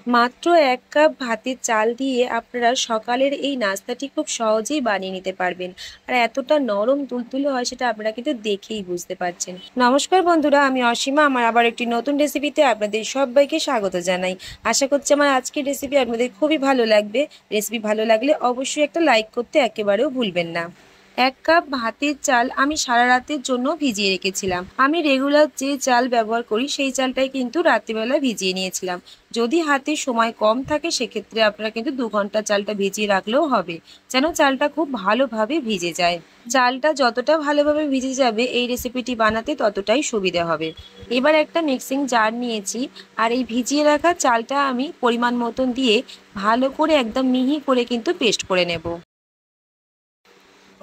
মাত্র ১ কাপ ভাতের চাল দিয়ে আপনারা সকালের এই নাস্তাটি খুব সহজেই বানিয়ে নিতে পারবেন। আর এতটা নরম তুলতুলে হয় সেটা আপনারা কিন্তু দেখেই বুঝতে পারছেন। নমস্কার বন্ধুরা, আমি অসীমা। আমার আবার একটি নতুন রেসিপিতে আপনাদের সবাইকে স্বাগত জানাই। আশা করছি আমার আজকের রেসিপি আপনাদের খুবই ভালো লাগবে। রেসিপি ভালো লাগলে অবশ্যই একটা লাইক করতে একেবারেও ভুলবেন না। ১ কাপ ভাতের চাল আমি সারা রাতের জন্য ভিজিয়ে রেখেছিলাম। আমি রেগুলার যে চাল ব্যবহার করি সেই চালটাই কিন্তু রাত্রিবেলা ভিজিয়ে নিয়েছিলাম। যদি হাতে সময় কম থাকে সেক্ষেত্রে আপনারা কিন্তু ২ ঘন্টা চালটা ভিজিয়ে রাখলেও হবে, যেন চালটা খুব ভালোভাবে ভিজে যায়। চালটা যতটা ভালোভাবে ভিজে যাবে এই রেসিপিটি বানাতে ততটাই সুবিধা হবে। এবার একটা মিক্সিং জার নিয়েছি, আর এই ভিজিয়ে রাখা চালটা আমি পরিমাণ মতন দিয়ে ভালো করে একদম মিহি করে কিন্তু পেস্ট করে নেব।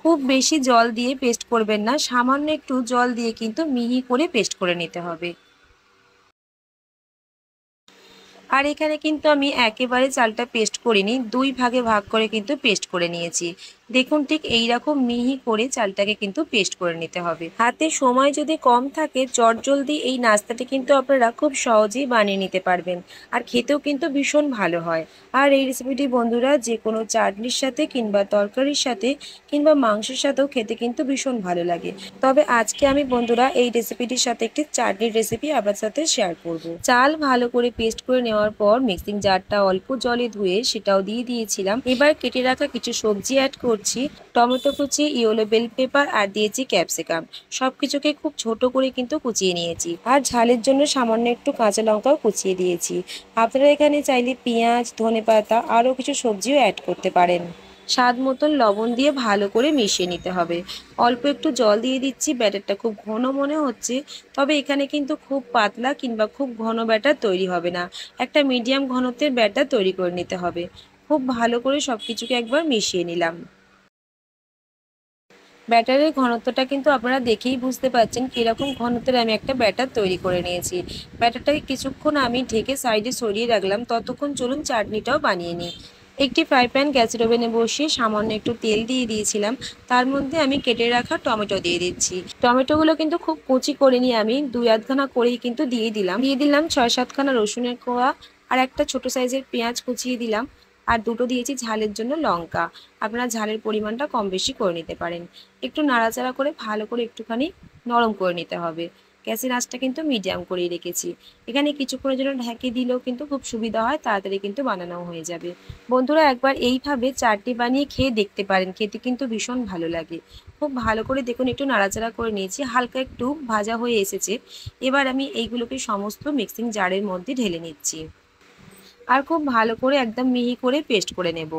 খুব বেশি জল দিয়ে পেস্ট করবেন না, সামান্য একটু জল দিয়ে কিন্তু মিহি করে পেস্ট করে নিতে হবে। আর এখানে কিন্তু আমি একেবারে চালটা পেস্ট করিনি, ২ ভাগে ভাগ করে কিন্তু পেস্ট করে নিয়েছি। দেখুন ঠিক এই রকম মিহি করে চালটাকে কিন্তু পেস্ট করে নিতে হবে। হাতে সময় যদি কম থাকে চটজলদি এই নাস্তাটি কিন্তু আপনারা খুব সহজেই বানিয়ে নিতে পারবেন, আর খেতেও কিন্তু ভীষণ ভালো হয়। আর এই রেসিপিটি বন্ধুরা যে কোনো চাটনির সাথে কিংবা তরকারির সাথে কিংবা মাংসের সাথেও খেতে কিন্তু ভীষণ ভালো লাগে। তবে আজকে আমি বন্ধুরা এই রেসিপিটির সাথে একটি চাটনির রেসিপি আপনার সাথে শেয়ার করব। চাল ভালো করে পেস্ট করে নেওয়ার পর মিক্সিং জারটা অল্প জলে ধুয়ে সেটাও দিয়ে দিয়েছিলাম। এবার কেটে রাখা কিছু সবজি অ্যাড করছি, টমেটো কুচি, ইয়েলো বেল পেপার আর দিয়েছি ক্যাপসিকাম। সবকিছুকে খুব ছোট করে কিন্তু কুচিয়ে নিয়েছি, আর ঝালের জন্য সামান্য একটু কাঁচা লঙ্কাও কুচিয়ে দিয়েছি। আপনারা এখানে চাইলে পেঁয়াজ, ধনেপাতা আরও কিছু সবজিও অ্যাড করতে পারেন। স্বাদ মতন লবণ দিয়ে ভালো করে মিশিয়ে নিতে হবে। অল্প একটু জল দিয়ে দিচ্ছি, ব্যাটারটা খুব ঘন মনে হচ্ছে, তবে এখানে কিন্তু খুব পাতলা কিংবা খুব ঘন ব্যাটার তৈরি হবে না। একটা মিডিয়াম ঘনত্বের ব্যাটার তৈরি করে নিতে হবে। খুব ভালো করে সব কিছুকে একবার মিশিয়ে নিলাম। ব্যাটারের ঘনত্বটা কিন্তু আপনারা দেখেই বুঝতে পারছেন কীরকম ঘনত্বের আমি একটা ব্যাটার তৈরি করে নিয়েছি। ব্যাটারটাকে কিছুক্ষণ আমি ঢেকে সাইডে সরিয়ে রাখলাম, ততক্ষণ চলুন চাটনিটাও বানিয়ে নিই। একটি ফ্রাই প্যান গ্যাসের ওভেনে বসিয়ে সামান্য একটু তেল দিয়ে দিয়েছিলাম, তার মধ্যে আমি কেটে রাখা টমেটো দিয়ে দিচ্ছি। টমেটোগুলো কিন্তু খুব কুচি করে নিয়ে আমি ২-৮খানা করেই কিন্তু দিয়ে দিলাম ৬-৭খানা রসুনের কোয়া, আর একটা ছোট সাইজের পেঁয়াজ কুচিয়ে দিলাম, আর দুটো দিয়েছি ঝালের জন্য লঙ্কা। আপনারা ঝালের পরিমাণটা কম বেশি করে নিতে পারেন। একটু নাড়াচাড়া করে ভালো করে একটুখানি নরম করে নিতে হবে। গ্যাসের আঁচটা কিন্তু মিডিয়াম করেই রেখেছি। এখানে কিছুক্ষণের জন্য ঢেকে দিলেও কিন্তু খুব সুবিধা হয়, তাড়াতাড়ি কিন্তু বানানো হয়ে যাবে। বন্ধুরা একবার এইভাবে চাটনি বানিয়ে খেয়ে দেখতে পারেন, খেতে কিন্তু ভীষণ ভালো লাগে। খুব ভালো করে দেখুন একটু নাড়াচাড়া করে নিয়েছি, হালকা একটু ভাজা হয়ে এসেছে। এবার আমি এইগুলোকে সমস্ত মিক্সিং জারের মধ্যে ঢেলে নিচ্ছি, আর খুব ভালো করে একদম মিহি করে পেস্ট করে নেব।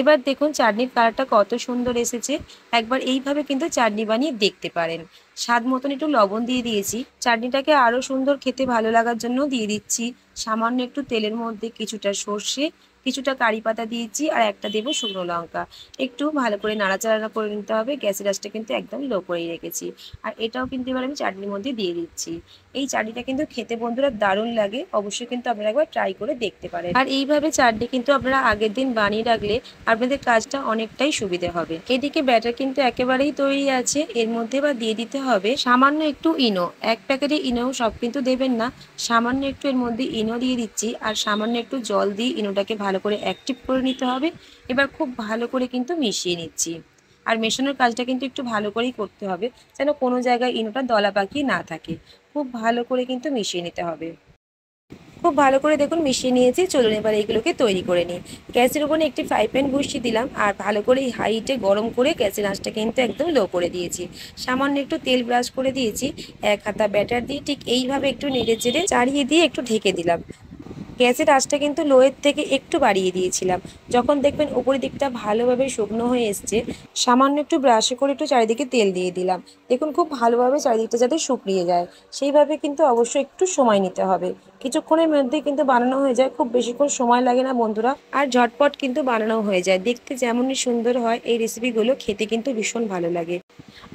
এবার দেখুন চাটনির কালারটা কত সুন্দর এসেছে। একবার এইভাবে কিন্তু চাটনি বানিয়ে দেখতে পারেন। স্বাদ মতন একটু লবণ দিয়ে দিয়েছি। চাটনিটাকে আরও সুন্দর খেতে ভালো লাগার জন্য দিয়ে দিচ্ছি সামান্য একটু তেলের মধ্যে কিছুটা সর্ষে, কিছুটা কারি পাতা দিয়েছি, আর একটা দেবো শুকনো লঙ্কা। একটু ভালো করে নাড়াচাড়া করে নিতে হবে। গ্যাসের আঁচটা কিন্তু একদম লো করেই রেখেছি। আর এটাও কিন্তু এবার আমি চাটনির মধ্যে দিয়ে দিচ্ছি। এই চাটনিটা কিন্তু খেতে বন্ধুরা দারুণ লাগে, অবশ্যই কিন্তু আপনারা একবার ট্রাই করে দেখতে পারেন। আর এইভাবে চাটনি কিন্তু আপনারা আগের দিন বানিয়ে রাখলে আপনাদের কাজটা অনেকটাই সুবিধে হবে। এদিকে ব্যাটার কিন্তু একেবারেই তৈরি আছে, এর মধ্যে এবার দিয়ে দিতে হবে সামান্য একটু ইনো। ১ প্যাকেটে ইনো সব কিন্তু দেবেন না, সামান্য একটু এর মধ্যে ইনো দিয়ে দিচ্ছি, আর সামান্য একটু জল দিয়ে ইনোটাকে ভালো করে অ্যাক্টিভ করে নিতে হবে। এবার খুব ভালো করে কিন্তু মিশিয়ে নিচ্ছি। আর মেশানোর কাজটা কিন্তু একটু ভালো করেই করতে হবে, যেন কোনো জায়গায় ইনোটা দলা পাকিয়ে না থাকে। খুব ভালো করে কিন্তু মিশিয়ে নিতে হবে। খুব ভালো করে দেখুন মিশিয়ে নিয়েছি। চলুন এবার এইগুলোকে তৈরি করে নিই। গ্যাসের উপরে একটি ফ্রাই প্যান বসিয়ে দিলাম, আর ভালো করে হাই হিটে গরম করে গ্যাসের আঁচটা কিন্তু একদম লো করে দিয়েছি। সামান্য একটু তেল ব্রাশ করে দিয়েছি। ১ হাতা ব্যাটার দিয়ে ঠিক এইভাবে একটু নেড়ে চেড়ে চাড়িয়ে দিয়ে একটু ঢেকে দিলাম। গ্যাসের আঁচটা কিন্তু লোয়ের থেকে একটু বাড়িয়ে দিয়েছিলাম। যখন দেখবেন উপরের দিকটা ভালোভাবে শুকনো হয়ে এসছে, সামান্য একটু ব্রাশে করে একটু চারিদিকে তেল দিয়ে দিলাম। দেখুন খুব ভালোভাবে চারিদিকটা যাতে শুকিয়ে যায়, সেইভাবে কিন্তু অবশ্যই একটু সময় নিতে হবে। কিছুক্ষণের মধ্যেই কিন্তু বানানো হয়ে যায়, খুব বেশিক্ষণ সময় লাগে না বন্ধুরা, আর ঝটপট কিন্তু বানানো হয়ে যায়। দেখতে যেমনই সুন্দর হয় এই রেসিপিগুলো, খেতে কিন্তু ভীষণ ভালো লাগে।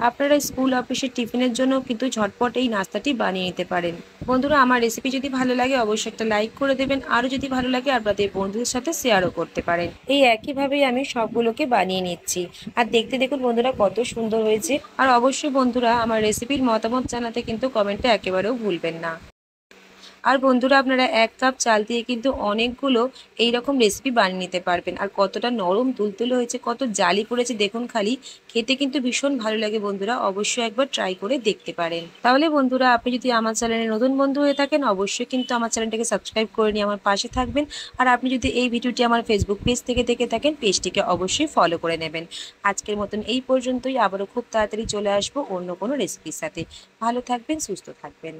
আপনারা স্কুল অফিসের টিফিনের জন্য কিন্তু ঝটপট এই নাস্তাটি বানিয়ে নিতে পারেন। বন্ধুরা আমার রেসিপি যদি ভালো লাগে অবশ্যই একটা লাইক করে দেবেন, আরও যদি ভালো লাগে আপনাদের বন্ধুদের সাথে শেয়ারও করতে পারেন। এই একইভাবেই আমি সবগুলোকে বানিয়ে নিচ্ছি। আর দেখতে দেখুন বন্ধুরা কত সুন্দর হয়েছে। আর অবশ্যই বন্ধুরা আমার রেসিপির মতামত জানাতে কিন্তু কমেন্টে একেবারেও ভুলবেন না। আর বন্ধুরা আপনারা 1 কাপ চাল দিয়ে কিন্তু অনেকগুলো এইরকম রেসিপি বানিয়ে নিতে পারবেন। আর কতটা নরম তুলতুলে হয়েছে, কত জালি পড়েছে দেখুন খালি। খেতে কিন্তু ভীষণ ভালো লাগে বন্ধুরা, অবশ্যই একবার ট্রাই করে দেখতে পারেন। তাহলে বন্ধুরা আপনি যদি আমার চ্যানেলে নতুন বন্ধু হয়ে থাকেন অবশ্যই কিন্তু আমার চ্যানেলটাকে সাবস্ক্রাইব করে নিয়ে আমার পাশে থাকবেন। আর আপনি যদি এই ভিডিওটি আমার ফেসবুক পেজ থেকে দেখে থাকেন পেজটিকে অবশ্যই ফলো করে নেবেন। আজকের মতন এই পর্যন্তই, আবারও খুব তাড়াতাড়ি চলে আসবো অন্য কোনো রেসিপির সাথে। ভালো থাকবেন, সুস্থ থাকবেন।